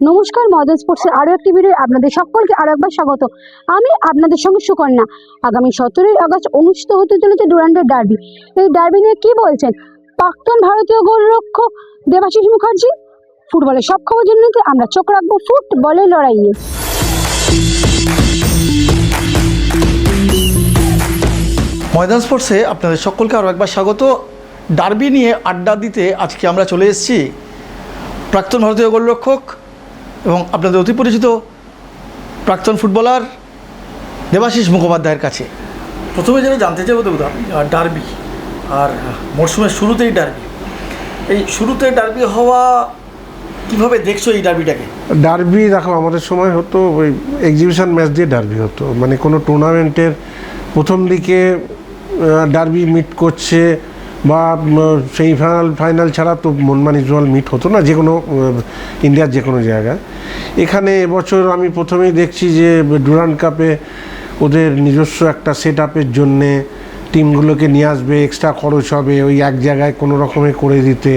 নমস্কার, মডার্ন স্পোর্টসের আরও একটি ভিডিও আপনাদের সকলকে আরও একবার স্বাগত। আমি আপনাদের সঙ্গে সুকন্যা। আগামী 17ই আগস্ট অনুষ্ঠিত হতে চলেছে ডুরান্ডের ডার্বি। এই ডার্বি নিয়ে কি বলছেন প্রাক্তন ভারতীয় গোলরক্ষক দেবাশিস মুখার্জি? ফুটবলের সব খবর জানতে আমরা চোখ রাখবো ফুটবলের লড়াইয়ে। ময়দান স্পোর্টসে আপনাদের সকলকে আরও একবার স্বাগত। ডার্বি নিয়ে আড্ডা দিতে আজকে আমরা চলে এসেছি প্রাক্তন ভারতীয় গোলরক্ষক এবং আপনাদের অতি পরিচিত প্রাক্তন ফুটবলার দেবাশিস মুখোপাধ্যায়ের কাছে। প্রথমে যেটা জানতে চাইবো দেবদা, ডার্বি আর মরশুমের শুরুতেই ডার্বি, এই শুরুতে ডার্বি হওয়া কীভাবে দেখছো এই ডার্বিটাকে? ডার্বি দেখো, আমাদের সময় হতো ওই এক্সিবিশন ম্যাচ দিয়ে ডার্বি হতো, মানে কোনো টুর্নামেন্টের প্রথম দিকে ডার্বি মিট করছে বা সেমিফাইনাল ফাইনাল ছাড়া তো মনমান ইজওয়াল মিট হতো না যে কোনো ইন্ডিয়ার যে কোনো জায়গায়। এখানে এবছর আমি প্রথমেই দেখছি যে ডুরান্ড কাপে ওদের নিজস্ব একটা সেট আপের জন্যে টিমগুলোকে নিয়ে আসবে, এক্সট্রা খরচ হবে ওই এক জায়গায় কোনো রকমে করে দিতে।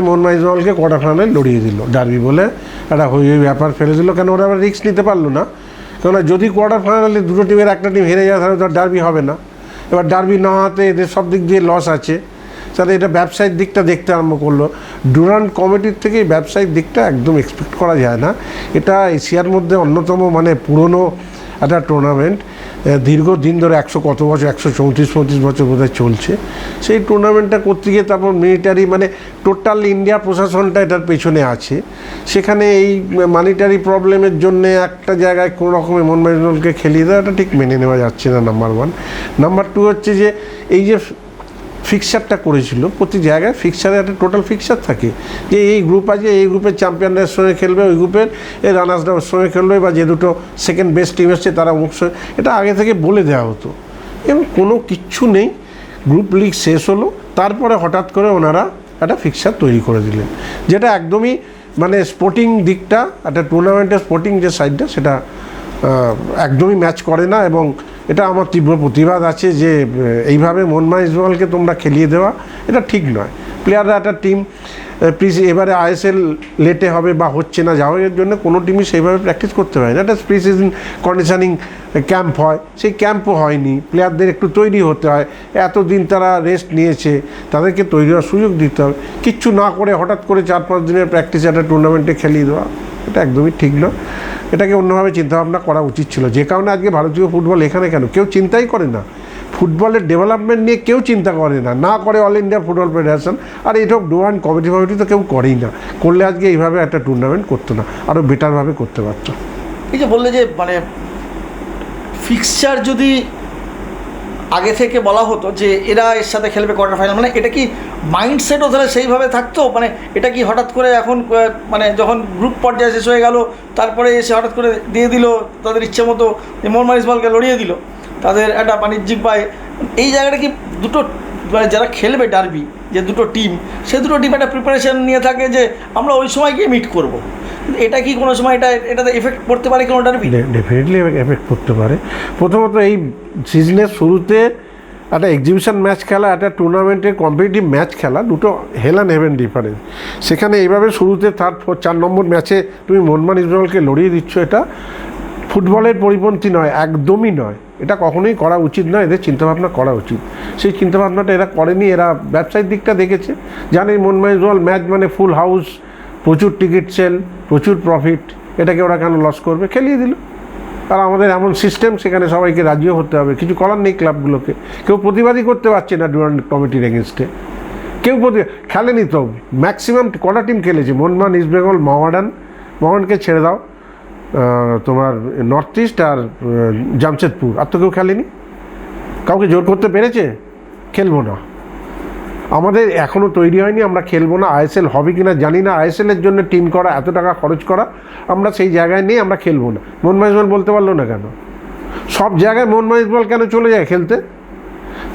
মনমান ইজওয়ালকে কোয়ার্টার ফাইনালে লড়িয়ে দিল ডার্বি বলে, একটা হই ব্যাপার ফেলে দিল। কেন ওরা আবার রিস্ক নিতে পারলো না, কেননা যদি কোয়ার্টার ফাইনালে দুটো টিমের একটা টিম হেরে যায় তাহলে তো ডার্বি হবে না। এবার ডার্বি না হওয়াতে এদের সব দিক দিয়ে লস আছে, তাহলে এটা ব্যবসায়িক দিকটা দেখতে আরম্ভ করলো। ডুরান্ড কমিটির থেকে এই ব্যবসায়িক দিকটা একদম এক্সপেক্ট করা যায় না। এটা এশিয়ার মধ্যে অন্যতম মানে পুরনো একটা টুর্নামেন্ট, দীর্ঘদিন ধরে 100 কত বছর 134-35 বছর বোধহয় চলছে। সেই টুর্নামেন্টটা করতে গিয়ে তারপর মিলিটারি মানে টোটাল ইন্ডিয়া প্রশাসনটা এটার পেছনে আছে। সেখানে এই মানিটারি প্রবলেমের জন্য একটা জায়গায় কোনো রকমের মনমান ইজওয়ালকে খেলিয়ে দেওয়া এটা ঠিক মেনে নেওয়া যাচ্ছে না, নাম্বার 1। নাম্বার 2 হচ্ছে যে এই যে ফিক্সারটা করেছিল, প্রতি জায়গায় ফিক্সারে একটা টোটাল ফিক্সার থাকে যে এই গ্রুপ আছে, এই গ্রুপের চ্যাম্পিয়নদের সঙ্গে খেলবে, ওই গ্রুপের এই রানার্সরা ওর সঙ্গে খেলবে, বা যে দুটো সেকেন্ড বেস্ট টিম এসছে তারা মুখ সঙ্গে, এটা আগে থেকে বলে দেওয়া হতো। এবং কোনো কিচ্ছু নেই, গ্রুপ লিগ শেষ হলো, তারপরে হঠাৎ করে ওনারা একটা ফিক্সার তৈরি করে দিলেন, যেটা একদমই মানে স্পোর্টিং দিকটা, একটা টুর্নামেন্টের স্পোর্টিং যে সাইডটা সেটা একদমই ম্যাচ করে না। এবং এটা আমার তীব্র প্রতিবাদ আছে যে এইভাবে মনমান ইজওয়ালকে তোমরা খেলিয়ে দেওয়া এটা ঠিক নয়। প্লেয়াররা একটা টিম এবারে আইএসএল লেটে হবে বা হচ্ছে না যাওয়ার এর জন্য কোনো টিমই সেইভাবে প্র্যাকটিস করতে পারে না। একটা প্রি সিজন কন্ডিশনিং ক্যাম্প হয়, সেই ক্যাম্পও হয়নি, প্লেয়ারদের একটু তৈরি হতে হয়, এতদিন তারা রেস্ট নিয়েছে, তাদেরকে তৈরি হওয়ার সুযোগ দিতে হবে। কিচ্ছু না করে হঠাৎ করে 4-5 দিনের প্র্যাকটিস একটা টুর্নামেন্টে খেলিয়ে দেওয়া এটা একদমই ঠিক নয়। এটাকে অন্যভাবে চিন্তাভাবনা করা উচিত ছিল। যে কারণে আজকে ভারতীয় ফুটবল এখানে কেন কেউ চিন্তাই করে না, ফুটবলের ডেভেলপমেন্ট নিয়ে কেউ চিন্তা করে না, না করে অল ইন্ডিয়া ফুটবল ফেডারেশন, আর এইসব ডুরান্ড কমিটি তো কেউ করেই না। করলে আজকে এইভাবে একটা টুর্নামেন্ট করতো না, আরও বেটারভাবে করতে পারতো। এই যে বললে যে মানে ফিক্সচার যদি আগে থেকে বলা হতো যে এরা এর সাথে খেলবে কোয়ার্টার ফাইনাল, মানে এটা কি মাইন্ডসেটও তাহলে সেইভাবে থাকতো? মানে এটা কি হঠাৎ করে এখন মানে যখন গ্রুপ পর্যায়ে শেষ হয়ে গেল তারপরে এসে হঠাৎ করে দিয়ে দিল তাদের ইচ্ছে মতো যে মনমান ইজওয়ালকে লড়িয়ে দিল তাদের একটা বাণিজ্যিক পায়? এই জায়গাটা কি দুটো মানে যারা খেলবে ডার্বি, যে দুটো টিম, সে দুটো টিম একটা প্রিপারেশান নিয়ে থাকে যে আমরা ওই সময় গিয়ে মিট করব, এটা কি কোনো সময় এটাতে এফেক্ট পড়তে পারে কোনো ডার্বি? ডেফিনেটলি এফেক্ট করতে পারে। প্রথমত এই সিজনের শুরুতে একটা এক্সিবিশন ম্যাচ খেলা, একটা টুর্নামেন্টের কম্পিটিটিভ ম্যাচ খেলা, দুটো হেল অ্যান্ড হেভেন ডিফারেন্স। সেখানে এইভাবে শুরুতে 3-4 নম্বর ম্যাচে তুমি মনমান ইজওয়ালকে লড়িয়ে দিচ্ছ, এটা ফুটবলের পরিপন্থী নয়, একদমই নয়। এটা কখনোই করা উচিত নয়, এদের চিন্তাভাবনা করা উচিত। সেই চিন্তাভাবনাটা এরা করেনি, এরা ব্যবসায়িক দিকটা দেখেছে, জানে মনমান ইজওয়াল ম্যাচ মানে ফুল হাউস, প্রচুর টিকিট সেল, প্রচুর প্রফিট, এটাকে ওরা কেন লস করবে, খেলিয়ে দিল। আর আমাদের এমন সিস্টেম, সেখানে সবাইকে রাজিও হতে হবে, কিছু করার নেই ক্লাবগুলোকে। কেউ প্রতিবাদই করতে পারছে না ডুরান্ড কমিটির এগেনস্টে, কেউ খেলেনি তো। ম্যাক্সিমাম কটা টিম খেলেছে, মনমান, ইস্ট বেঙ্গল, মোহামেডানকে ছেড়ে দাও, তোমার নর্থ ইস্ট আর জামশেদপুর, আর তো কেউ খেলেনি। কাউকে জোর করতে পেরেছে? খেলবো না, আমাদের এখনও তৈরি হয়নি, আমরা খেলবো না। আইএসএল হবে কি না জানি না, আইএসএলের জন্য টিম করা, এত টাকা খরচ করা, আমরা সেই জায়গায় নেই, আমরা খেলবো না। মনমান ইজওয়াল বলতে পারলো না কেন? সব জায়গায় মনমান ইজওয়াল কেন চলে যায় খেলতে?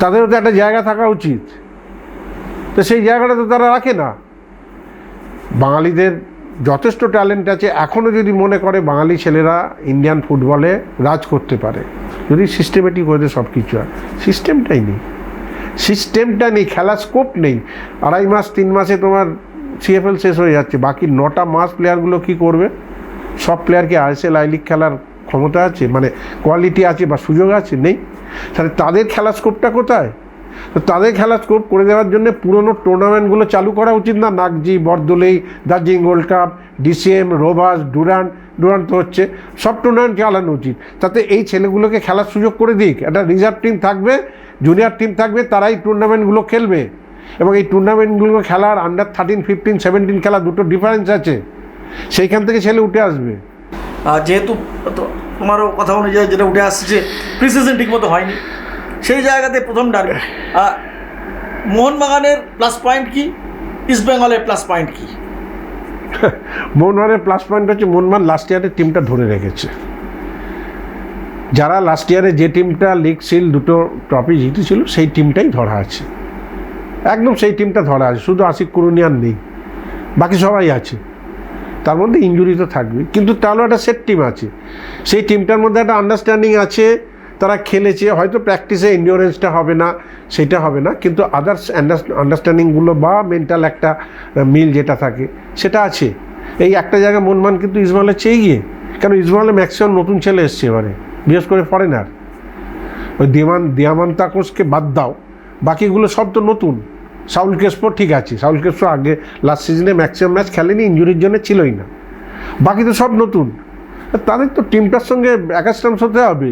তাদেরও তো একটা জায়গা থাকা উচিত, তো সেই জায়গাটা তো তারা রাখে না। বাঙালিদের যথেষ্ট ট্যালেন্ট আছে, এখনও যদি মনে করে বাঙালি ছেলেরা ইন্ডিয়ান ফুটবলে রাজ করতে পারে, যদি সিস্টেমেটিক হয়ে সব কিছু হয়। সিস্টেমটাই নেই, খেলার স্কোপ নেই। 2.5 মাস 3 মাসে তোমার সিএফএল শেষ হয়ে যাচ্ছে, বাকি 9টা মাস প্লেয়ারগুলো কী করবে? সব প্লেয়ারকে আইএসএল আই লিগ খেলার ক্ষমতা আছে, মানে কোয়ালিটি আছে বা সুযোগ আছে? নেই। তাহলে তাদের খেলার স্কোপটা কোথায়? তো তাদের খেলার স্কোপ করে দেওয়ার জন্য পুরনো টুর্নামেন্টগুলো চালু করা উচিত না? Nagji, Bordoloi, Darjeeling gold cup, DCM, Rovers, Durand তো হচ্ছে, সব টুর্নামেন্ট চালানো উচিত। তাতে এই ছেলেগুলোকে খেলার সুযোগ করে দিক। একটা রিজার্ভ টিম থাকবে, জুনিয়র টিম থাকবে, তারাই টুর্নামেন্টগুলো খেলবে। এবং এই টুর্নামেন্টগুলো খেলার আন্ডার 13, 15, 17 খেলা দুটো ডিফারেন্স আছে, সেইখান থেকে ছেলে উঠে আসবে। যেহেতু তোমারও কথা অনুযায়ী যেটা উঠে আসছে যে প্রি সিজন ঠিকমতো হয়নি, সেই জায়গাতে প্রথম ডার্বি মোহনবাগানের প্লাস পয়েন্ট কি, ইস্টবেঙ্গলের প্লাস পয়েন্ট কি? মোহনবাগানের প্লাস পয়েন্ট হচ্ছে মোহনবাগান লাস্ট ইয়ারের টিমটা ধরে রেখেছে। যারা লাস্ট ইয়ারে যে টিমটা লিগ সিল দুটো ট্রফি জিতেছিল সেই টিমটাই ধরা আছে, একদম সেই টিমটা ধরা আছে। শুধু আশিক কুরুনিয়ান নেই, বাকি সবাই আছে। তার মধ্যে ইনজুরি তো থাকবে, কিন্তু তাহলেও একটা সেট টিম আছে। সেই টিমটার মধ্যে একটা আন্ডারস্ট্যান্ডিং আছে, তারা খেলেছে। হয়তো প্র্যাকটিসে এন্ডিওরেন্সটা হবে না, সেটা হবে না, কিন্তু আদার্স আন্ডারস্ট্যান্ডিংগুলো বা মেন্টাল একটা মিল যেটা থাকে সেটা আছে। এই একটা জায়গায় মোহনবাগান কিন্তু ইস্টবেঙ্গলের চেয়ে গিয়ে, কেন ইস্টবেঙ্গলে ম্যাক্সিমাম নতুন ছেলে এসছে এবারে, বিশেষ করে ফরেনার। ওই দিয়ামান্তাকোসকে বাদ দাও, বাকিগুলো সব তো নতুন। সাউল ক্রেসপো ঠিক আছে, সাউল ক্রেসপো আগে লাস্ট সিজনে ম্যাক্সিমাম ম্যাচ খেলেনি, ইঞ্জুরির জন্য ছিলই না। বাকি তো সব নতুন। তাদের তো টিমটার সঙ্গে অ্যাকাস্টমস হতে হবে,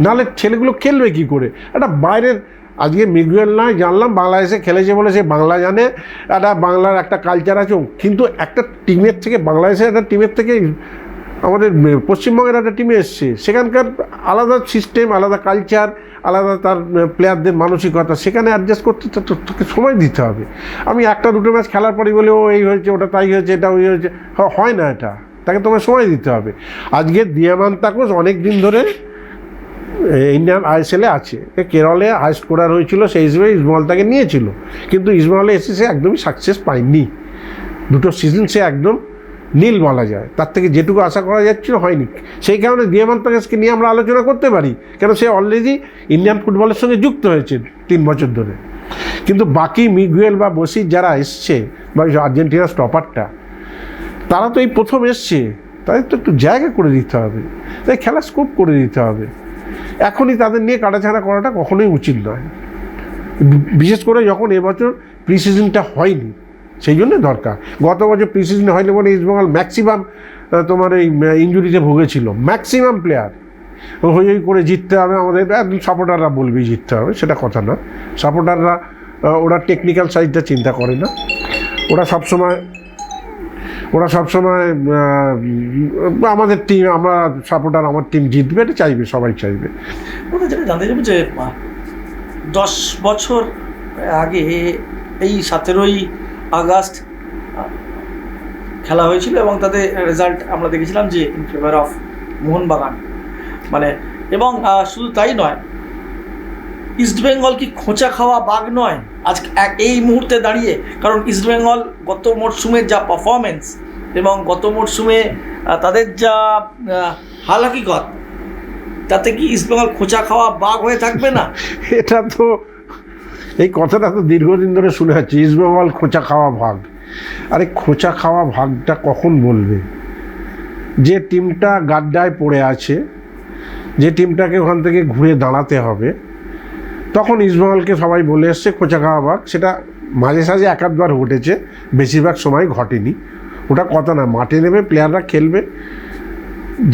নাহলে ছেলেগুলো খেলবে কী করে? একটা বাইরের, আজকে মিগুয়েল নয় জানলাম বাংলাদেশে খেলেছে বলে সে বাংলা জানে, একটা বাংলার একটা কালচার আছে, কিন্তু একটা টিমের থেকে, বাংলাদেশের একটা টিমের থেকে আমাদের পশ্চিমবঙ্গের একটা টিমে এসছে, সেখানকার আলাদা সিস্টেম, আলাদা কালচার, আলাদা তার প্লেয়ারদের মানসিকতা, সেখানে অ্যাডজাস্ট করতে তোকে সময় দিতে হবে। আমি একটা দুটো ম্যাচ খেলার পরই বলে ও এই হয়েছে, ওটা তাই হয়েছে, এটা ওই হয়েছে, হয় না। এটা তাকে তোমার সময় দিতে হবে। আজকে দিয়ামান্তাকোস অনেক দিন ধরে ইন্ডিয়ান আইএসএলে আছে, কেরলে হাই স্কোরার হয়েছিল, সেই হিসেবে ইস্টবেঙ্গল তাকে নিয়েছিল, কিন্তু ইস্টবেঙ্গলে এসে সে একদমই সাকসেস পায়নি। দুটো সিজন সে একদম নীল বলা যায়, তার থেকে যেটুকু আশা করা যাচ্ছিল হয়নি। সেই কারণে দিয়ামান্তাকোসকে নিয়ে আমরা আলোচনা করতে পারি, কেন সে অলরেডি ইন্ডিয়ান ফুটবলের সঙ্গে যুক্ত হয়েছে 3 বছর ধরে। কিন্তু বাকি মিগুয়েল বা বসির যারা এসছে, বা আর্জেন্টিনার স্টপারটা, তারা তো এই প্রথম এসছে, তাদের তো একটু জায়গা করে দিতে হবে, তাই খেলার স্কোপ করে দিতে হবে। এখনই তাদের নিয়ে কাটাছাড়া করাটা কখনোই উচিত নয়, বিশেষ করে যখন এবছর প্রি সিজনটা হয়নি, সেই জন্য দরকার। গত বছর প্রি সিজনে হয়নি বলে ইস্টবেঙ্গল ম্যাক্সিমাম তোমার এই ইঞ্জুরিতে ভুগেছিল, ম্যাক্সিমাম প্লেয়ার। হই করে জিততে হবে আমাদের, সাপোর্টাররা বলবেই জিততে হবে, সেটা কথা না। সাপোর্টাররা ওরা টেকনিক্যাল সাইডটা চিন্তা করে না, ওরা সবসময় আমাদের টিম, আমরা সাপোর্টার, আমার টিম জিতবে, এটা চাইবে, সবাই চাইবে। যেটা জানতে চাইব যে 10 বছর আগে এই 17ই আগস্ট খেলা হয়েছিল এবং তাদের রেজাল্ট আমরা দেখেছিলাম যে ইন ফেভার অফ মোহনবাগান, মানে, এবং শুধু তাই নয়, ইস্টবেঙ্গল কি খোঁচা খাওয়া বাঘ নয় আজ এই মুহূর্তে দাঁড়িয়ে? কারণ ইস্টবেঙ্গল গত মরশুমের যা পারফরমেন্স এবং গত মরশুমে তাদের যা হালাকিগত, তাতে কি ইস্টবেঙ্গল খোঁচা খাওয়া বাঘ হয়ে থাকবে না? এটা তো, এই কথাটা তো দীর্ঘদিন ধরে শুনে যাচ্ছি, ইস্টবেঙ্গল খোঁচা খাওয়া ভাগ। আরে খোঁচা খাওয়া ভাগটা কখন বলবে? যে টিমটা গাড্ডায় পড়ে আছে, যে টিমটাকে ওখান থেকে ঘুরে দাঁড়াতে হবে, তখন ইস্টবেঙ্গলকে সবাই বলে এসছে খোঁচা খাওয়া ভাগ। সেটা মাঝে সাঝে এক আধবার ঘটেছে, বেশিরভাগ সময় ঘটেনি। ওটা কথা না, মাঠে নেমে প্লেয়াররা খেলবে,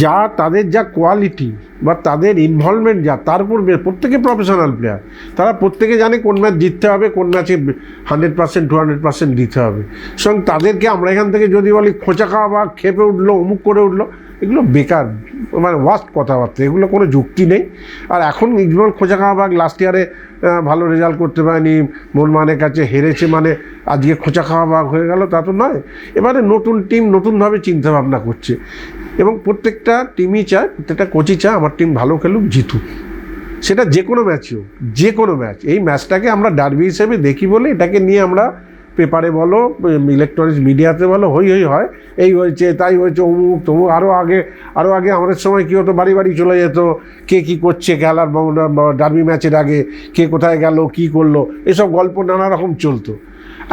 যা তাদের যা কোয়ালিটি বা তাদের ইনভলভমেন্ট যা, তার উপর প্রত্যেকে প্রফেশনাল প্লেয়ার, তারা প্রত্যেকে জানে কোন ম্যাচ জিততে হবে, কোন ম্যাচে 100%, 200% দিতে হবে। সুতরাং তাদেরকে আমরা এখান থেকে যদি বলি খোঁচা খাওয়া বা খেপে উঠলো, অমুক করে উঠলো, এগুলো বেকার, মানে ওয়াস্ট কথাবার্তা, এগুলো কোনো যুক্তি নেই। আর এখন ইস্টবেঙ্গল খোঁচা খাওয়া ভাগ, লাস্ট ইয়ারে ভালো রেজাল্ট করতে পারেনি, মোহনবাগানের কাছে হেরেছে মানে আজকে খোঁচা খাওয়া ভাগ হয়ে গেল, তা তো নয়। এবারে নতুন টিম নতুনভাবে চিন্তাভাবনা করছে, এবং প্রত্যেকটা টিমই চায়, প্রত্যেকটা কোচই চায় আমার টিম ভালো খেলুক, জিতুক, সেটা যে কোনো ম্যাচই হোক, যে কোনো ম্যাচ। এই ম্যাচটাকে আমরা ডার্বি হিসেবে দেখি বলে এটাকে নিয়ে আমরা পেপারে বলো, ইলেকট্রনিক্স মিডিয়াতে বলো, হই হয়, এই হয়েছে, তাই হয়েছে, অমুক তমুক। আরও আগে আমাদের সময় কী হতো, বাড়ি বাড়ি চলে যেত, কে কী করছে খেলার ডার্বি ম্যাচের আগে, কে কোথায় গেল, কী করলো, এসব গল্প নানা রকম চলতো।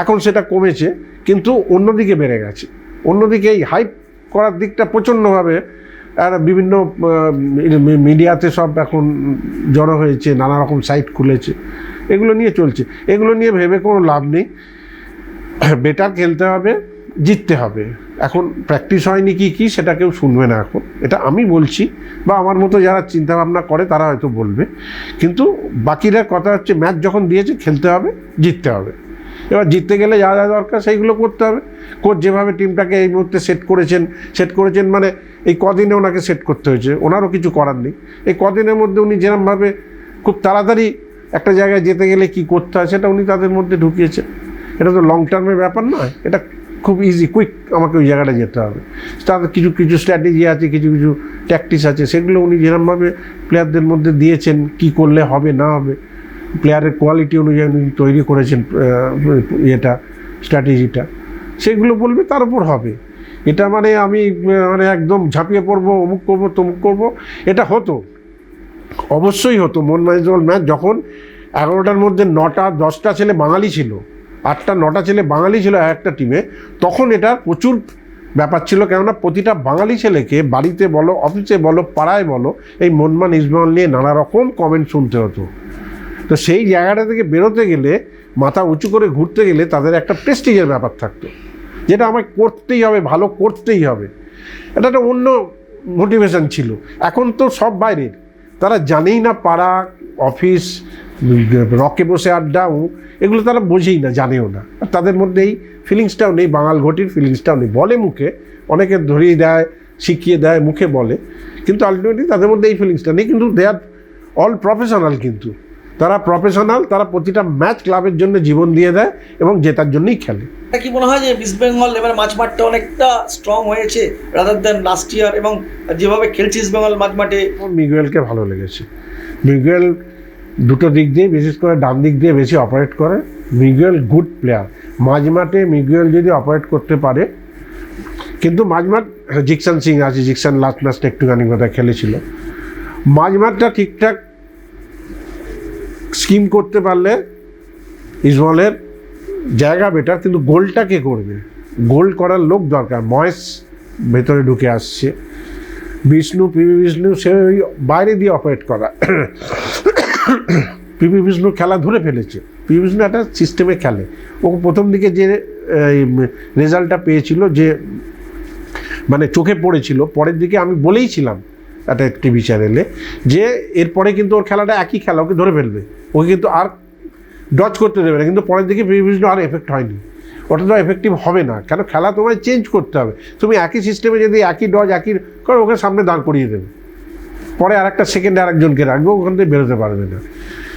এখন সেটা কমেছে, কিন্তু অন্যদিকে বেড়ে গেছে। অন্যদিকে এই হাইপ করার দিকটা প্রচণ্ডভাবে আর বিভিন্ন মিডিয়াতে সব এখন জড়ো হয়েছে, নানা রকম সাইট খুলেছে, এগুলো নিয়ে চলছে। এগুলো নিয়ে ভেবে কোনো লাভ নেই। বেটার খেলতে হবে, জিততে হবে। এখন প্র্যাকটিস হয়নি কি সেটা কেউ শুনবে না এখন, এটা আমি বলছি, বা আমার মতো যারা চিন্তাভাবনা করে তারা হয়তো বলবে। কিন্তু বাকিরা কথা হচ্ছে ম্যাচ যখন দিয়েছে খেলতে হবে, জিততে হবে। এবার জিততে গেলে যা যা দরকার সেইগুলো করতে হবে। কোচ যেভাবে টিমটাকে এই মুহূর্তে সেট করেছেন মানে এই কদিনে ওনাকে সেট করতে হয়েছে, ওনারও কিছু করার নেই। এই কদিনের মধ্যে উনি যেরকমভাবে খুব তাড়াতাড়ি একটা জায়গায় যেতে গেলে কি করতে হয় সেটা উনি তাদের মধ্যে ঢুকিয়েছেন। এটা তো লং টার্মের ব্যাপার নয়, এটা খুব ইজি, কুইক আমাকে ওই জায়গাটা যেতে হবে। তাদের কিছু স্ট্র্যাটেজি আছে, কিছু ট্যাকটিস আছে, সেগুলো উনি যেরকমভাবে প্লেয়ারদের মধ্যে দিয়েছেন, কি করলে হবে না হবে, প্লেয়ারের কোয়ালিটি অনুযায়ী উনি তৈরি করেছেন স্ট্র্যাটেজিটা, সেগুলো বলবে, তার উপর হবে। এটা মানে আমি মানে একদম ঝাঁপিয়ে পড়বো, অমুক করবো তমুক করবো, এটা হতো, অবশ্যই হতো। মোহনবাগান ইস্টবেঙ্গল ম্যাচ যখন 11টার মধ্যে 9টা 10টা ছেলে বাঙালি ছিল, 8টা 9টা ছেলে বাঙালি ছিল একটা টিমে, তখন এটা প্রচুর ব্যাপার ছিল। কেননা প্রতিটা বাঙালি ছেলেকে বাড়িতে বলো, অফিসে বলো, পাড়ায় বলো, এই মোহনবাগান ইস্টবেঙ্গল নিয়ে নানা রকম কমেন্ট শুনতে হতো। তো সেই জায়গাটা থেকে বেরোতে গেলে, মাথা উঁচু করে ঘুরতে গেলে তাদের একটা প্রেস্টিজের ব্যাপার থাকতো, যেটা আমায় করতেই হবে, ভালো করতেই হবে। এটা একটা অন্য মোটিভেশন ছিল। এখন তো সব বাইরের, তারা জানেই না পাড়া, অফিস, রকে বসে আড্ডা, এগুলো তারা বোঝেই না, জানেও না। আর তাদের মধ্যে এই ফিলিংসটাও নেই, বাঙাল ঘটির ফিলিংসটাও নেই। বলে মুখে, অনেকে ধরিয়ে দেয়, শিখিয়ে দেয়, মুখে বলে, কিন্তু আলটিমেটলি তাদের মধ্যে এই ফিলিংসটা নেই। কিন্তু দে আর অল প্রফেশনাল, কিন্তু তারা প্রফেশনাল, তারা প্রতিটা ম্যাচ ক্লাবের জন্য জীবন দিয়ে দেয় এবং জেতার জন্যই খেলে। কি মনে হয় যে ইস্ট বেঙ্গল এবার মাঝমাঠটা অনেকটা স্ট্রং হয়েছে রাদার দ্যান লাস্ট ইয়ার, এবং যেভাবে খেলছে ইস্ট বেঙ্গল মাঝমাঠে? মিগুয়েলকে ভালো লেগেছে। মিগুয়েল দুটো দিক দিয়ে, বিশেষ করে ডান দিক দিয়ে বেশি অপারেট করে। Miguel good player. মাঝমাঠে মিগুয়েল যদি অপারেট করতে পারে, কিন্তু মাঝমাঠ জিকসন সিং আছে, জিকসন লাস্ট ম্যাচটা একটুখানি কথা খেলেছিল। মাঝমাঠটা ঠিকঠাক স্কিম করতে পারলে ইস্টবেঙ্গলের জায়গা বেটার, কিন্তু গোলটা কে করবে? গোল করার লোক দরকার। ময়েস ভেতরে ঢুকে আসছে, পিভি বিষ্ণু সে ওই বাইরে দিয়ে অপারেট করা। পিভি বিষ্ণু খেলা ধরে ফেলেছে। পিভি বিষ্ণু একটা সিস্টেমে খেলে। ও প্রথম দিকে যে রেজাল্টটা পেয়েছিল, যে মানে চোখে পড়েছিল, পরের দিকে আমি বলেইছিলাম একটা টিভি চ্যানেলে যে এরপরে কিন্তু ওর খেলাটা একই খেলা, ওকে ধরে ফেলবে, ওকে কিন্তু আর ডচ করতে দেবে না। কিন্তু পরের দিকে পিভি বিষ্ণু আর এফেক্ট হয়নি, ওটা তো এফেক্টিভ হবে না। কেন? খেলা তোমায় চেঞ্জ করতে হবে। তুমি একই সিস্টেমে যদি একই ডজ একই করো, ওকে সামনে দাঁড় করিয়ে দেবে, পরে আর একটা সেকেন্ডে আরেকজনকে রাখবে, ওখান থেকে বেরোতে পারবে না।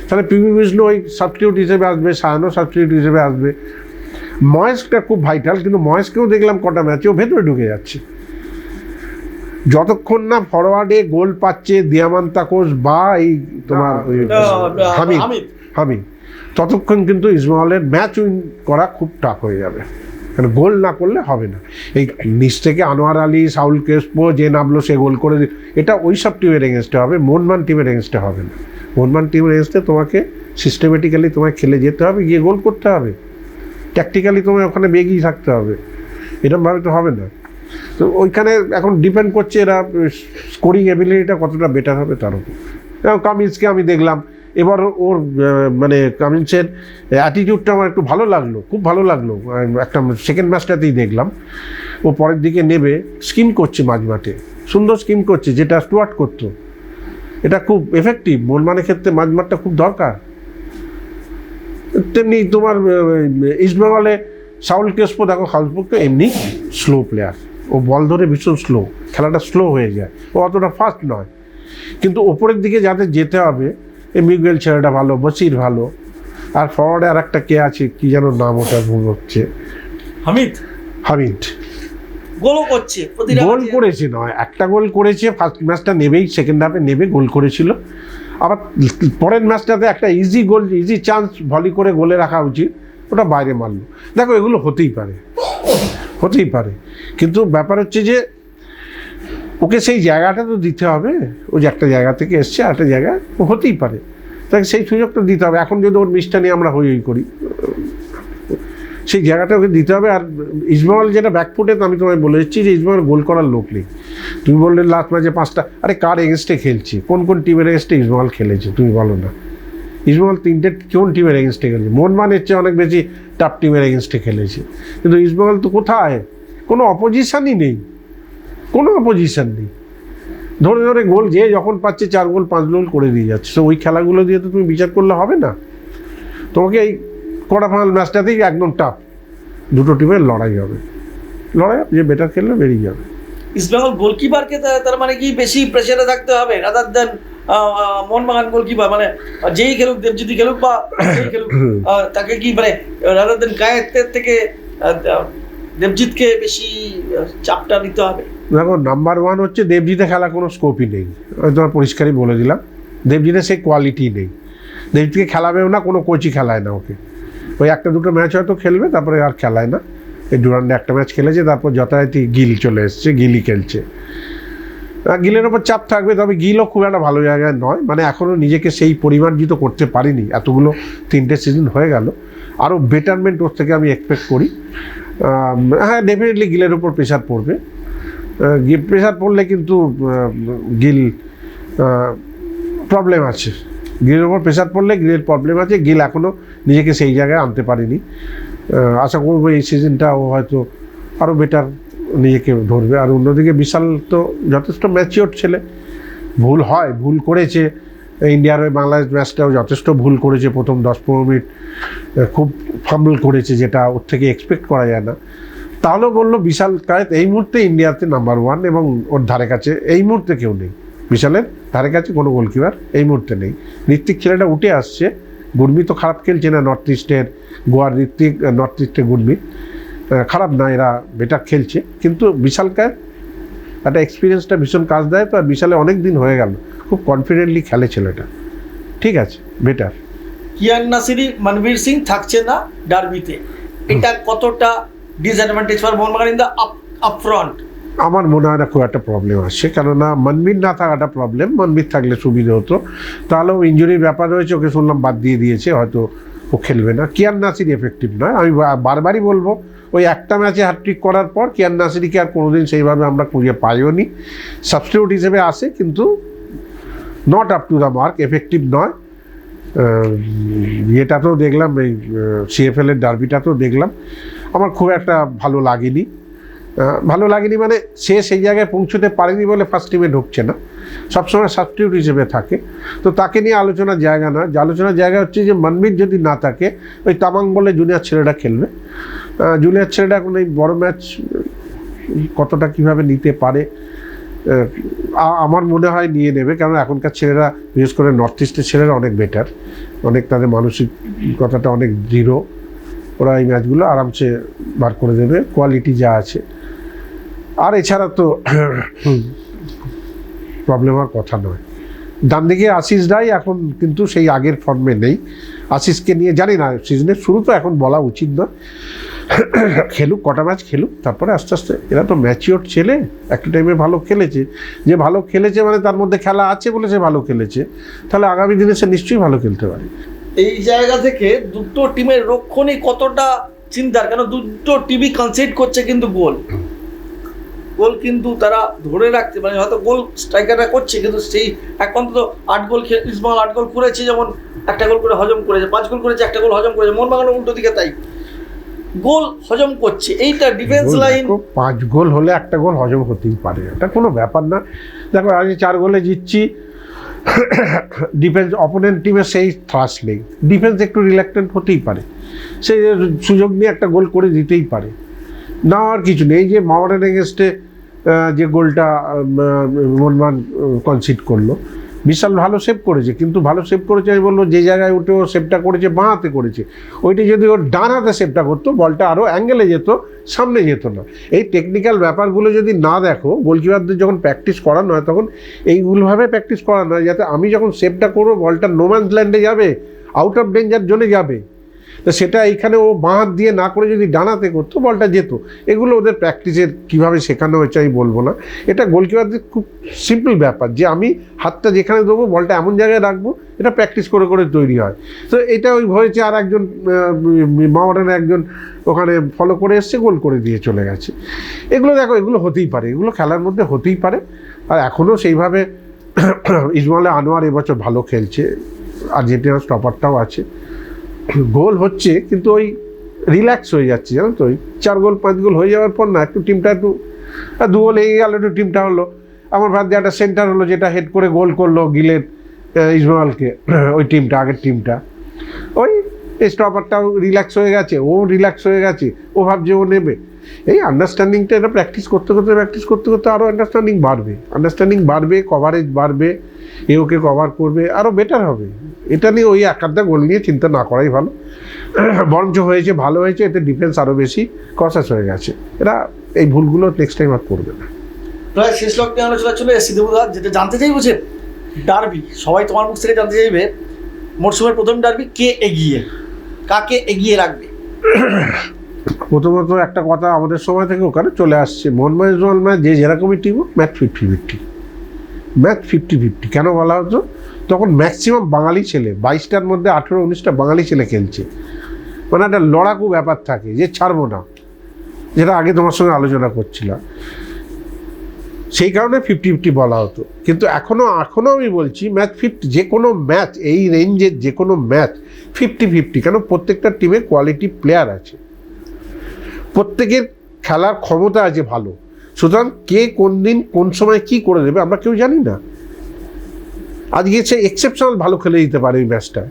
তাহলে পিভি বিষ্ণু ওই সাবস্টিটিউট হিসেবে আসবে, সায়ানো সাবস্টিটিউট হিসেবে আসবে। ময়েসটা খুব ভাইটাল, কিন্তু ময়েসকেও দেখলাম কটা ম্যাচে ও ভেতরে ঢুকে যাচ্ছে। যতক্ষণ না ফরওয়ার্ডে গোল পাচ্ছে দিয়ামান্তাকোস বা এই তোমার হামিদ, ততক্ষণ কিন্তু ইস্টবেঙ্গলের ম্যাচ উইন করা খুব টাফ হয়ে যাবে। কারণ গোল না করলে হবে না। এই নিচ থেকে আনোয়ার আলী, সাউল ক্রেসপো যে নামলো সে গোল করে দিল, এটা ওই সব টিমের এগেনস্টে হবে, মোহনবাগান টিমের এগেনস্টে হবে না। মোহনবাগান টিমের এগেনস্টে তোমাকে সিস্টেমেটিক্যালি তোমায় খেলে যেতে হবে, গিয়ে গোল করতে হবে, ট্যাকটিক্যালি তোমায় ওখানে বেগিয়ে থাকতে হবে। এরকমভাবে তো হবে না। তো ওইখানে এখন ডিপেন্ড করছে এরা স্কোরিং এবিলিটিটা কতটা বেটার হবে তার উপর। কামিন্সকে আমি দেখলাম এবার, ওর মানে কামিন্সের অ্যাটিটিউডটা আমার একটু ভালো লাগলো, খুব ভালো লাগলো। একটা সেকেন্ড ম্যাচটাতেই দেখলাম ও পরের দিকে নেবে, স্কিম করছে মাঝমাঠে, সুন্দর স্কিম করছে, যেটা স্টুয়ার্ট করতো। এটা খুব এফেক্টিভ। মোহনবাগানের ক্ষেত্রে মাঝমাঠটা খুব দরকার। তেমনি তোমার ইস্টবেঙ্গলে সাউল ক্রেসপো দেখো, হাউসবুক তো এমনি স্লো প্লেয়ার, ও বল ধরে ভীষণ স্লো, খেলাটা স্লো হয়ে যায়, ও অতটা ফাস্ট নয়। কিন্তু ওপরের দিকে যাদের যেতে হবে, এই মিগুয়েল ছেলেটা ভালো, বসির ভালো, আর ফরওয়ার্ডে আর একটা কে আছে, কি যেন নাম, ওটা ভুল হচ্ছে, হামিদ গোলও করছে, গোল করেছে নয়, একটা গোল করেছে। ফার্স্ট ম্যাচটা নেবেই, সেকেন্ড হাফে নেবে গোল করেছিল। আবার পরের ম্যাচটাতে একটা ইজি গোল, ইজি চান্স ভলি করে গোলে রাখা উচিত, ওটা বাইরে মারলো। দেখো এগুলো হতেই পারে, কিন্তু ব্যাপার হচ্ছে যে ওকে সেই জায়গাটা তো দিতে হবে। ও যে একটা জায়গা থেকে এসছে, একটা জায়গায় ও হতেই পারে, তাকে সেই সুযোগটা দিতে হবে। এখন যদি ওর মিসটা নিয়ে আমরা হই করি, সেই জায়গাটা ওকে দিতে হবে। আর ইস্টবেঙ্গল যেটা ব্যাকফুটে, আমি তোমায় বলে দিচ্ছি যে ইস্টবেঙ্গল গোল করার লোক নেই। তুমি বললে লাস্ট ম্যাচে 5টা, আরে কার এগেনস্টে খেলছি, কোন কোন টিমের এগেনস্টে ইস্টবেঙ্গল খেলেছে তুমি বলো না? ইস্টবেঙ্গল 3টে কোন টিমের এগেনস্টে খেলেছে? মোহনবাগানের চেয়ে অনেক বেশি টাফ টিমের এগেনস্টে খেলেছে, কিন্তু ইস্টবেঙ্গল তো কোথায়, কোনো অপোজিশনই নেই, কোনো অপোজিশন নেই। ধরে ধরে গোল যে যখন পাচ্ছে 4 গোল 5 গোল করে দিয়ে যাচ্ছে। তো ওই খেলাগুলো দিয়ে তো তুমি বিচার করলে হবে না। তোমাকে এই কোয়ার্টার ফাইনাল ম্যাচটাতেই একদম টাফ, দুটো টিমের লড়াই হবে, যে বেটার খেললে বেরিয়ে যাবে। ইস্টবেঙ্গল গোলকিপারকে তার মানে কি বেশি প্রেসারে থাকতে হবে রাদার দেন মোহনবাগান গোলকিপার, মানে যেই খেলুক, দেবজিৎ খেলুক বা যেই খেলুক, তাকে কি মানে রাদার দেন গায়ের থেকে দেবজিৎকে বেশি চাপটা নিতে হবে? দেখো, নাম্বার 1 হচ্ছে দেবজিতে খেলা কোনো স্কোপই নেই, তোমার পরিষ্কারই বলে দিলাম। দেবজিতের সেই কোয়ালিটি নেই, দেবজিৎকে খেলাবেও না, কোনো কোচই খেলায় না ওকে। ওই 1-2 ম্যাচ হয়তো খেলবে, তারপরে আর খেলায় না। এই ডুরান্ডে 1টা ম্যাচ খেলেছে, তারপর যথারীতি গিল চলে এসছে, গিলই খেলছে। গিলের ওপর চাপ থাকবে, তবে গিলও খুব একটা ভালো জায়গায় নয়, মানে এখনও নিজেকে সেই পরিমার্জিত করতে পারিনি। এতগুলো 3টে সিজন হয়ে গেল, আরও বেটারমেন্ট ওর থেকে আমি এক্সপেক্ট করি। হ্যাঁ, ডেফিনেটলি গিলের ওপর প্রেশার পড়বে। প্রেশার পড়লে কিন্তু গিল প্রবলেম আছে, গিলের ওপর প্রেশার পড়লে গিলের প্রবলেম আছে। গিল এখনও নিজেকে সেই জায়গায় আনতে পারিনি। আশা করবো এই সিজনটা ও হয়তো আরও বেটার নিজেকে ধরবে। আর অন্যদিকে বিশাল তো যথেষ্ট ম্যাচিওর ছেলে, ভুল হয়, ভুল করেছে। ইন্ডিয়ার ওই বাংলাদেশ ম্যাচটাও যথেষ্ট ভুল করেছে, প্রথম 10-15 মিনিট খুব ফাম্বল করেছে, যেটা ওর থেকে এক্সপেক্ট করা যায় না। তাহলেও বললো বিশাল কায়েত এই মুহূর্তে ইন্ডিয়াতে নাম্বার 1, এবং ওর ধারে কাছে এই মুহূর্তে কেউ নেই। বিশালের ধারে কাছে কোনো গোলকিপার এই মুহূর্তে নেই। ঋত্বিক ছেলেটা উঠে আসছে, গুরমিত তো খারাপ খেলছে না, নর্থ ইস্টের গোয়ার ঋত্বিক, নর্থ ইস্টের গুরমিত খারাপ না, এরা বেটার খেলছে। কিন্তু বিশাল কায়েত একটা এক্সপিরিয়েন্সটা ভীষণ কাজ দেয়। তো আর বিশালে অনেক দিন হয়ে গেল, খুব কনফিডেন্টলি খেলে ছেলেটা, ঠিক আছে, বেটার। কিয়ান নাসিরি, মনবীর সিং থাকছে না ডার্বিতে, এটা কতটা disadvantage for Mohun Bagan in the up front? আমার মনে হয় না খুব একটা প্রবলেম আসছে, কেননা মনবীর না থাকাটা প্রবলেম। মনবীর থাকলে সুবিধে হতো, তাহলেও ইঞ্জুরির ব্যাপার রয়েছে, ওকে শুনলাম বাদ দিয়ে দিয়েছে, হয়তো ও খেলবে না। কিয়ান নাসির এফেক্টিভ নয়, আমি বারবারই বলবো। ওই একটা ম্যাচে হ্যাটট্রিক করার পর কিয়ান নাসিরিকে আর কোনোদিন সেইভাবে আমরা খুঁজে পাইও নি। সাবস্টিটিউট হিসেবে আসে, কিন্তু not up to the mark, effective নয়। ইয়েটাতেও দেখলাম, এই সিএফএলের ডার্বিটাতেও দেখলাম, আমার খুব একটা ভালো লাগেনি। মানে সে সেই জায়গায় পৌঁছতে পারেনি বলে ফার্স্ট টিমে ঢুকছে না, সবসময় সাবস্টিটিউট হিসেবে থাকে। তো তাকে নিয়ে আলোচনার জায়গা না, আলোচনার জায়গা হচ্ছে যে মনবীর যদি না থাকে, ওই তামাং বলে জুনিয়র ছেলেটা খেলবে। জুনিয়র ছেলেটা এখন এই বড় ম্যাচ কতটা কিভাবে নিতে পারে, আমার মনে হয় নিয়ে নেবে, কারণ এখনকার ছেলেরা, বিশেষ করে নর্থ ইস্টের ছেলেরা অনেক বেটার, অনেক তাদের মানসিকতাটা অনেক দৃঢ়। ওরা এই ম্যাচগুলো আরামসে বার করে দেবে, কোয়ালিটি যা আছে। আর এছাড়া তো প্রবলেম হওয়ার কথা নয়। ডান দিকে আশিস রায় এখন কিন্তু সেই আগের ফর্মে নেই। আশিসকে নিয়ে জানি না, সিজনের শুরু তো এখন বলা উচিত নয়, খেলুক, কটা ম্যাচ খেলুক, তারপরে আস্তে আস্তে। এরা তো ম্যাচিওর ছেলে, একটা টাইমে ভালো খেলেছে। যে ভালো খেলেছে মানে তার মধ্যে খেলা আছে বলে সে ভালো খেলেছে, তাহলে আগামী দিনে সে নিশ্চয়ই ভালো খেলতে পারে। এই জায়গা থেকে দুটো টিমের রক্ষণই কতটা চিন্তার, কেন দুটো টিমই কনসিড করছে কিন্তু গোল কিন্তু তারা ধরে রাখতে, মানে হয়তো গোল স্ট্রাইকাররা করছে, কিন্তু সেই এখন তো 8 গোল ইস্টবেঙ্গল 8 গোল করেছে, যেমন একটা গোল করে হজম করেছে, 5 গোল করেছে, একটা গোল হজম করেছে। মোহনবাগান উল্টো দিকে তাই গোল হজম করছে। এইটা ডিফেন্স লাইন, 5 গোল হলে একটা গোল হজম হতেই পারে, এটা কোনো ব্যাপার না। দেখো, আজ 4 গোলে জিতছি, ডিফেন্স অপোনেন্ট টিমের সেই থ্রাস্ট নেই, ডিফেন্স একটু রিল্যাক্টেন্ট হতেই পারে, সে সুযোগ নিয়ে একটা গোল করে দিতেই পারে, না আর কিছু নেই। যে মাওয়ারের এগেনস্টে যে গোলটা মোহনবাগান কনসিড করলো, বিশাল ভালো সেভ করেছে, কিন্তু ভালো সেভ করেছে আমি বলবো যে জায়গায় উঠে ও সেভটা করেছে বাঁ হাতে করেছে, ওইটা যদি ওর ডান হাতে সেভটা করতো, বলটা আরও অ্যাঙ্গেলে যেত, সামনে যেত না। এই টেকনিক্যাল ব্যাপারগুলো যদি না দেখো, গোলকিপারদের যখন প্র্যাকটিস করানো হয় তখন এইগুলোভাবে প্র্যাকটিস করানো হয়, যাতে আমি যখন সেভটা করবো বলটা নোম্যান্স ল্যান্ডে যাবে, আউট অফ ডেঞ্জার জোনে যাবে, তো সেটা এইখানে ও বাঁ হাত দিয়ে না করে যদি ডানাতে করতো বলটা যেত। এগুলো ওদের প্র্যাকটিসের কীভাবে শেখানো হয়েছে আমি বলবো না, এটা গোলকিপারদের খুব সিম্পল ব্যাপার যে আমি হাতটা যেখানে দেবো বলটা এমন জায়গায় রাখবো, এটা প্র্যাকটিস করে করে তৈরি হয়। তো এটা ওই হয়েছে, আর একজন মোহামেডানের একজন ওখানে ফলো করে এসছে, গোল করে দিয়ে চলে গেছে। এগুলো দেখো, এগুলো হতেই পারে, এগুলো খেলার মধ্যে হতেই পারে। আর এখনও সেইভাবে ইসমাইল আনোয়ার এবছর ভালো খেলছে, আর্জেন্টিনার স্টপারটাও আছে, গোল হচ্ছে, কিন্তু ওই রিল্যাক্স হয়ে যাচ্ছে, জানো তো, ওই 4 গোল 5 গোল হয়ে যাওয়ার পর না একটু টিমটা একটু 2 গোল এগিয়ে গেল, একটু টিমটা হলো। আমার ভাব দিয়ে একটা সেন্টার হলো যেটা হেড করে গোল করলো গিলের ইসমাইলকে, ওই টিমটা, আগের টিমটা, ওই স্টপারটাও রিল্যাক্স হয়ে গেছে, ও রিল্যাক্স হয়ে গেছে, ও ভাবছে ও নেবে। এই আন্ডারস্ট্যান্ডিংটা এটা প্র্যাকটিস করতে করতে আরও আন্ডারস্ট্যান্ডিং বাড়বে, কভারেজ বাড়বে, এ ওকে কভার করবে, আরও বেটার হবে। এটা নিয়ে ওই এক আধটা গোল নিয়ে চিন্তা না করাই ভালো। বরঞ্চ হয়েছে, ভালো হয়েছে, এতে ডিফেন্স আরও বেশি কনসাস হয়ে গেছে। এরা এই ভুলগুলো নেক্সট টাইম আর করবে না। প্রায় শেষ লগ্নে আলোচনা চলে এসেছি। দেবুদা, যেটা জানতে চাইবো যে ডার্বি, সবাই তোমার মুখ থেকে জানতে চাইবে মরশুমের প্রথম ডার্বি কে এগিয়ে, কাকে এগিয়ে রাখবে? প্রথমত একটা কথা আমাদের সময় থেকে ওখানে চলে আসছে, মোহনবাগান ইসমাইল ম্যাচ যে যেরকমই টিম হোক, ম্যাচ 50-50 কেন বলা হতো? তখন ম্যাক্সিমাম বাঙালি ছেলে, 22টার মধ্যে 18-19টা বাঙালি ছেলে খেলছে, মানে একটা লড়াকু ব্যাপার থাকে যে ছাড়বো না, যেটা আগে তোমার সঙ্গে আলোচনা করছিলাম, সেই কারণে 50-50 বলা হতো। কিন্তু এখনও আমি বলছি ম্যাচ 50, যে কোনো ম্যাচ এই রেঞ্জের যে কোনো ম্যাচ 50-50, কেন প্রত্যেকটা টিমে কোয়ালিটি প্লেয়ার আছে, প্রত্যেকের খেলার ক্ষমতা আছে ভালো, সুতরাং কে কোন দিন কোন সময় কি করে দেবে আমরা কেউ জানি না। আজকে সে এক্সেপশনাল ভালো খেলে দিতে পারে এই ম্যাচটা,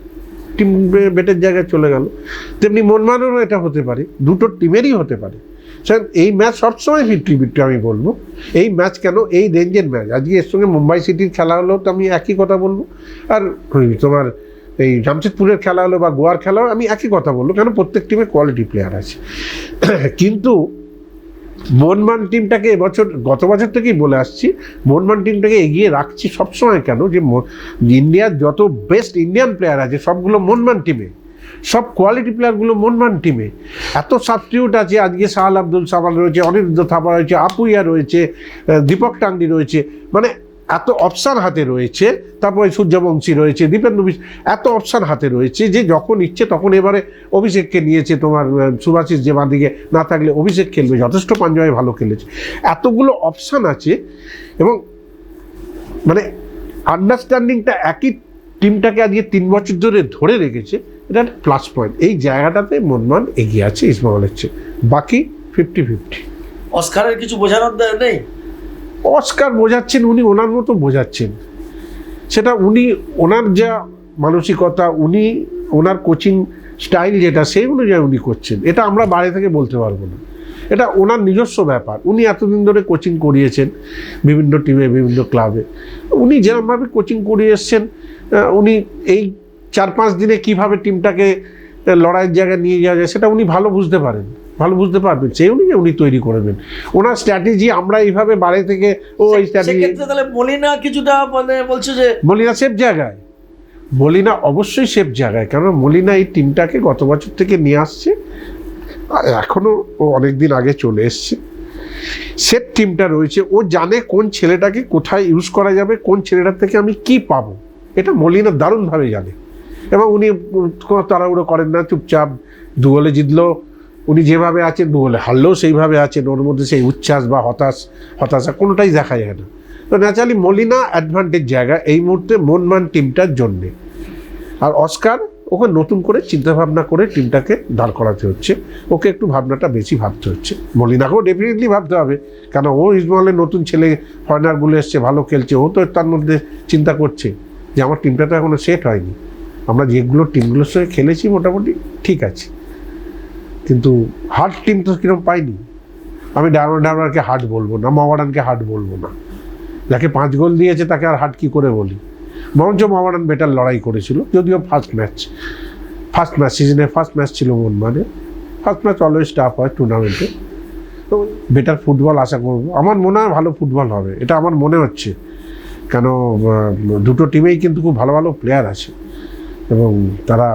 টিম বেটের জায়গায় চলে গেল, তেমনি মনমানেরও এটা হতে পারে, দুটো টিমেরই হতে পারে। স্যার এই ম্যাচ সবসময় 50-50 আমি বলবো। এই ম্যাচ কেন, এই রেঞ্জের ম্যাচ, আজকে এর সঙ্গে মুম্বাই সিটির খেলা হলেও তো আমি একই কথা বলবো, আর তোমার এই জামশেদপুরের খেলা হলো বা গোয়ার খেলা হলো আমি একই কথা বলবো, কেন প্রত্যেক টিমে কোয়ালিটি প্লেয়ার আছে। কিন্তু মোহনবাগান টিমটাকে এবছর, গত বছর থেকেই বলে আসছি, মোহনবাগান টিমটাকে এগিয়ে রাখছি সবসময় কেন, যে ইন্ডিয়ার যত বেস্ট ইন্ডিয়ান প্লেয়ার আছে সবগুলো মোহনবাগান টিমে, সব কোয়ালিটি প্লেয়ারগুলো মোহনবাগান টিমে। এত সাবস্টিটিউট আছে, আজকে সাহাল আব্দুল সামাল রয়েছে, অনিরুদ্ধ থাপা রয়েছে, আপুইয়া রয়েছে, দীপক টাঙ্গি রয়েছে, মানে এত অপশান হাতে রয়েছে, তারপরে সূর্যবংশী রয়েছে, দীপেন্দ্র এত অপশান হাতে রয়েছে যে যখন ইচ্ছে তখন, এবারে অভিষেককে নিয়েছে তোমার সুভাষিস, যে বাঁদিকে না থাকলে অভিষেক খেলবে, যথেষ্ট পাঞ্জাবে ভালো খেলেছে, এতগুলো অপশান আছে, এবং মানে আন্ডারস্ট্যান্ডিংটা একই টিমটাকে আজকে 3 বছর ধরে রেখেছে, এটা একটা প্লাস পয়েন্ট। এই জায়গাটাতে মোহনবাগান এগিয়ে আছে ইসমাইলের চেয়ে, বাকি 50-50। অস্কারের কিছু বোঝানোর নেই? অস্কার বোঝাচ্ছেন, উনি ওনার মতো বোঝাচ্ছেন, সেটা উনি ওনার যা মানসিকতা, উনি ওনার কোচিং স্টাইল যেটা, সেই অনুযায়ী উনি করছেন, এটা আমরা বাইরে থেকে বলতে পারবো না, এটা ওনার নিজস্ব ব্যাপার। উনি এতদিন ধরে কোচিং করিয়েছেন বিভিন্ন টিমে, বিভিন্ন ক্লাবে, উনি যেরকমভাবে কোচিং করিয়ে এসছেন, উনি এই 4-5 দিনে কীভাবে টিমটাকে লড়াইয়ের জায়গায় নিয়ে যাওয়া যায় সেটা উনি ভালো বুঝতে পারবেন, সেই অনুযায়ী উনি তৈরি করবেন ওনার স্ট্র্যাটেজি। আমরা এইভাবে বাইরে থেকে ওই স্ট্র্যাটেজি, তাহলে মলিনা কিছুটা মানে বলছে যে মলিনা সেফ জায়গায়, মলিনা অবশ্যই সেফ জায়গায়, কারণ মলিনা এই টিমটাকে গত বছর থেকে নিয়ে আসছে, এখনও ও অনেক দিন আগে চলে এসছে, সেফ টিমটা রয়েছে, ও জানে কোন ছেলেটাকে কোথায় ইউজ করা যাবে, কোন ছেলেটার থেকে আমি কি পাবো, এটা মলিনা দারুণভাবে জানে, এবং উনি কোনো তাড়াহুড়ো করেন না, চুপচাপ 2 গোলে জিতলো, উনি যেভাবে আছেন 2 গোলে হারলেও সেইভাবে আছেন, ওর মধ্যে সেই উচ্ছ্বাস বা হতাশা কোনোটাই দেখা যায় না। তো ন্যাচারালি মলিনা অ্যাডভান্টেজ জায়গা এই মুহূর্তে মোহনবাগান টিমটার জন্যে, আর অস্কার ওকে নতুন করে চিন্তাভাবনা করে টিমটাকে দাঁড় করাতে হচ্ছে, ওকে একটু ভাবনাটা বেশি ভাবতে হচ্ছে, মলিনাকেও ডেফিনেটলি ভাবতে হবে, কারণ ও ইসমাইলের নতুন ছেলে ফরেনারগুলো এসছে, ভালো খেলছে, ও তো তার মধ্যে চিন্তা করছে যে আমার টিমটা তো এখনও সেট হয়নি, আমরা যেগুলো টিমগুলোর সঙ্গে খেলেছি মোটামুটি ঠিক আছে, কিন্তু হার্ড টিম তো কিরকম পাইনি। আমি ডায়মন্ডকে হার্ড বলবো না, মোহামেডানকে হার্ড বলবো না, যাকে 5 গোল দিয়েছে তাকে আর হার্ড কী করে বলি, বরঞ্চ মোহামেডান বেটার লড়াই করেছিল, যদিও ফার্স্ট ম্যাচ সিজনের ফার্স্ট ম্যাচ ছিল মোহনবাগানের, ফার্স্ট ম্যাচ অলওয়েজ টাফ হয় টুর্নামেন্টে, তো বেটার ফুটবল আশা করবো, আমার মনে হয় ভালো ফুটবল হবে, এটা আমার মনে হচ্ছে, কেন দুটো টিমেই কিন্তু খুব ভালো ভালো প্লেয়ার আছে, এবং তারা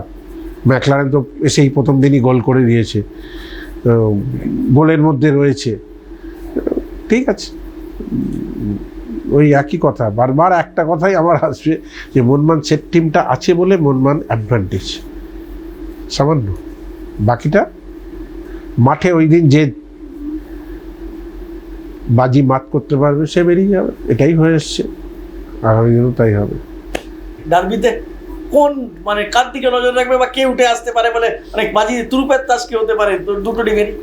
ম্যাকলারেন তো এসেই প্রথম দিনই গোল করে দিয়েছে, গোলের মধ্যে রয়েছে, ঠিক আছে। ওই একই কথা, বারবার একটা কথাই আমার আসবে যে মনমান সেট টিমটা আছে বলে মনমান অ্যাডভান্টেজ সামান্য, বাকিটা মাঠে ওই দিন যে বাজি মাত করতে পারবে সে বেরিয়ে যাবে, এটাই হয়ে এসছে, আগামী দিনও তাই হবে। ডার্বিতে কোন মানে কার দিকে নজর রাখবে বা কে উঠে আসতে পারে বলে অনেক বাজি তুরুপের তাস কি হতে পারে দুটো টিমেরই?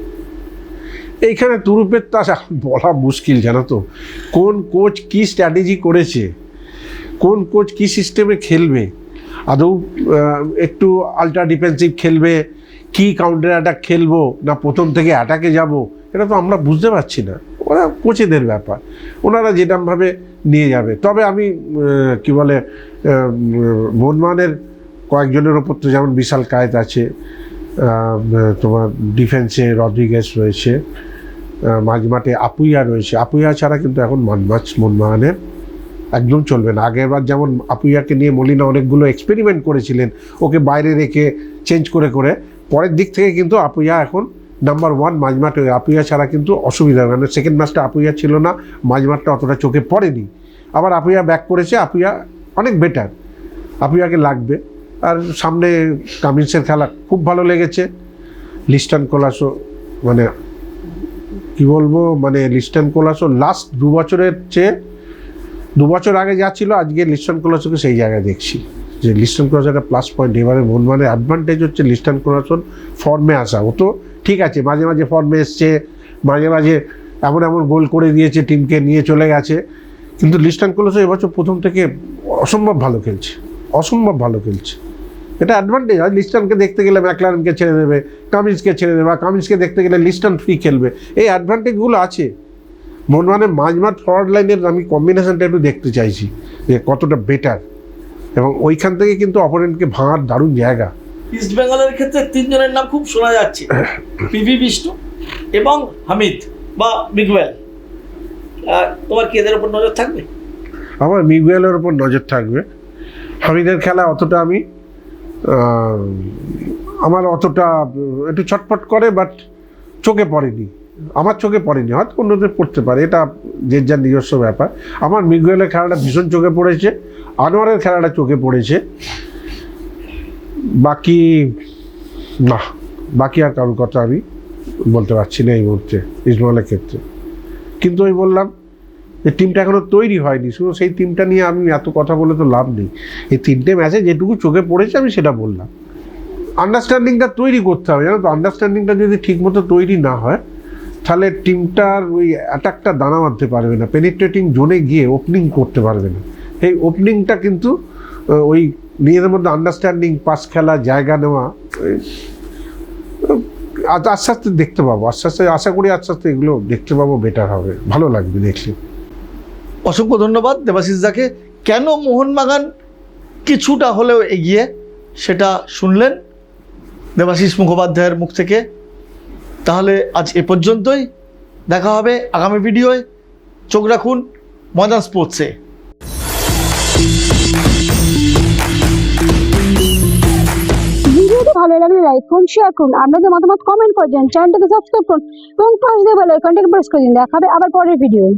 এইখানে তুরুপের তাস এখন বলা মুশকিল, জানো তো। কোন কোচ কি স্ট্র্যাটেজি করেছে, কোন কোচ কি সিস্টেমে খেলবে, আদৌ একটু আল্ট্রা ডিফেন্সিভ খেলবে, কি কাউন্টার অ্যাটাক খেলবো, না প্রথম থেকে অ্যাটাকে যাব, এটা তো আমরা বুঝতে পারছি না। ওরা কোচেদের ব্যাপার, ওনারা যেরকমভাবে নিয়ে যাবে। তবে আমি কি বলে মোহনবাগানের কয়েকজনের ওপর তো যেমন বিশাল কায়েত আছে, তোমার ডিফেন্সে রদ্রিগেজ রয়েছে, মাঝমাঠে আপুইয়া রয়েছে। আপুইয়া ছাড়া কিন্তু এখন মানমাচ মোহনবাগানের একদম চলবে না। আগেরবার যেমন আপুইয়াকে নিয়ে মলিনা অনেকগুলো এক্সপেরিমেন্ট করেছিলেন, ওকে বাইরে রেখে চেঞ্জ করে করে, পরের দিক থেকে কিন্তু আপুইয়া এখন নাম্বার ওয়ান মাঝমাঠে। আপুইয়া ছাড়া কিন্তু অসুবিধা, মানে সেকেন্ড ম্যাচটা আপুইয়া ছিল না, মাঝমাঠটা অতটা চোখে পড়েনি। আবার আপুইয়া ব্যাক করেছে, আপুইয়া অনেক বেটার, আপুইয়াকে লাগবে। আর সামনে কামিন্সের খেলা খুব ভালো লেগেছে। লিস্টন কোলাসো, মানে কি বলবো, মানে লিস্টন কোলাসো লাস্ট 2 বছরের চেয়ে 2 বছর আগে যা ছিল, আজকে লিস্টন কোলাসোকে সেই জায়গায় দেখছি যে লিস্টন কোলাসো একটা প্লাস পয়েন্ট। এবারে মোহনবাগানের অ্যাডভান্টেজ হচ্ছে লিস্টন কোলাসোর ফর্মে আসা। ও তো ঠিক আছে, মাঝে মাঝে ফর্মে এসছে, মাঝে মাঝে এমন এমন গোল করে দিয়েছে, টিমকে নিয়ে চলে গেছে, কিন্তু লিস্টন কোলাসো এবছর প্রথম থেকে অসম্ভব ভালো খেলছে, অসম্ভব ভালো খেলছে। এটা অ্যাডভান্টেজ। আর লিস্টনকে দেখতে গেলে ম্যাকলারেনকে ছেড়ে দেবে, কামিন্সকে ছেড়ে দেবে, আর কামিন্সকে দেখতে গেলে লিস্টন ফ্রি খেলবে, এই অ্যাডভান্টেজগুলো আছে। মোহনবাগানের মাঝমাঠ ফরওয়ার্ড লাইনের আমি কম্বিনেশনটা একটু দেখতে চাইছি যে কতটা বেটার, এবং ওইখান থেকে কিন্তু অপোনেন্টকে ভাঙার দারুণ জায়গা। ইস্ট বেঙ্গলের ক্ষেত্রে 3 জনের নাম খুব শোনা যাচ্ছে, পিভি বিষ্ণু এবং হামিদ বা মিগুয়েল। তোমার কি এদের উপর নজর থাকবে? আমার মিগুয়েলের ওপর নজর থাকবে। হামিদের খেলা অতটা আমি আমার অতটা একটু ছটফট করে, বাট চোখে পড়েনি, আমার চোখে পড়েনি, হয়তো অন্যদের পড়তে পারে, এটা যে যার নিজস্ব ব্যাপার। আমার মিগুয়েলের খেলাটা ভীষণ চোখে পড়েছে, আনোয়ারের খেলাটা চোখে পড়েছে, বাকি না, বাকি আর কারোর কথা আমি বলতে পারছি না এই মুহূর্তে ইসমাইলের ক্ষেত্রে। কিন্তু আমি বললাম যে টিমটা এখনও তৈরি হয়নি, শুধু সেই টিমটা নিয়ে আমি এত কথা বলে তো লাভ নেই। এই 3টে ম্যাচে যেটুকু চোখে পড়েছে আমি সেটা বললাম। আন্ডারস্ট্যান্ডিংটা তৈরি করতে হবে, জানো তো। আন্ডারস্ট্যান্ডিংটা যদি ঠিকমতো তৈরি না হয়, তাহলে টিমটার ওই অ্যাটাকটা দানা বাঁধতে পারবে না, পেনিট্রেটিং জোনে গিয়ে ওপেনিং করতে পারবে না। এই ওপেনিংটা কিন্তু ওই নিজেদের মধ্যে আন্ডারস্ট্যান্ডিং, পাস খেলা, জায়গা নেওয়া, আস্তে আস্তে দেখতে পাবো, আস্তে আস্তে আশা করি আস্তে আস্তে এগুলো দেখতে পাবো, বেটার হবে, ভালো লাগবে দেখলে। অসংখ্য ধন্যবাদ দেবাশিস দাকে। কেন মোহনবাগান কিছুটা হলেও এগিয়ে সেটা শুনলেন দেবাশিস মুখোপাধ্যায়ের মুখ থেকে। তাহলে আজ এ পর্যন্তই, দেখা হবে আগামী ভিডিওয়। চোখ রাখুন ময়দান স্পোর্টসে। ভিডিওটি ভালো লাগলে লাইক করুন, শেয়ার করুন, আপনাদের মতামত কমেন্ট করে দিন, চ্যানেলটাকে সাবস্ক্রাইব করুন এবং পাশে বেল আইকনটাকে প্রেস করে দিন। দেখা হবে আবার পরের ভিডিও।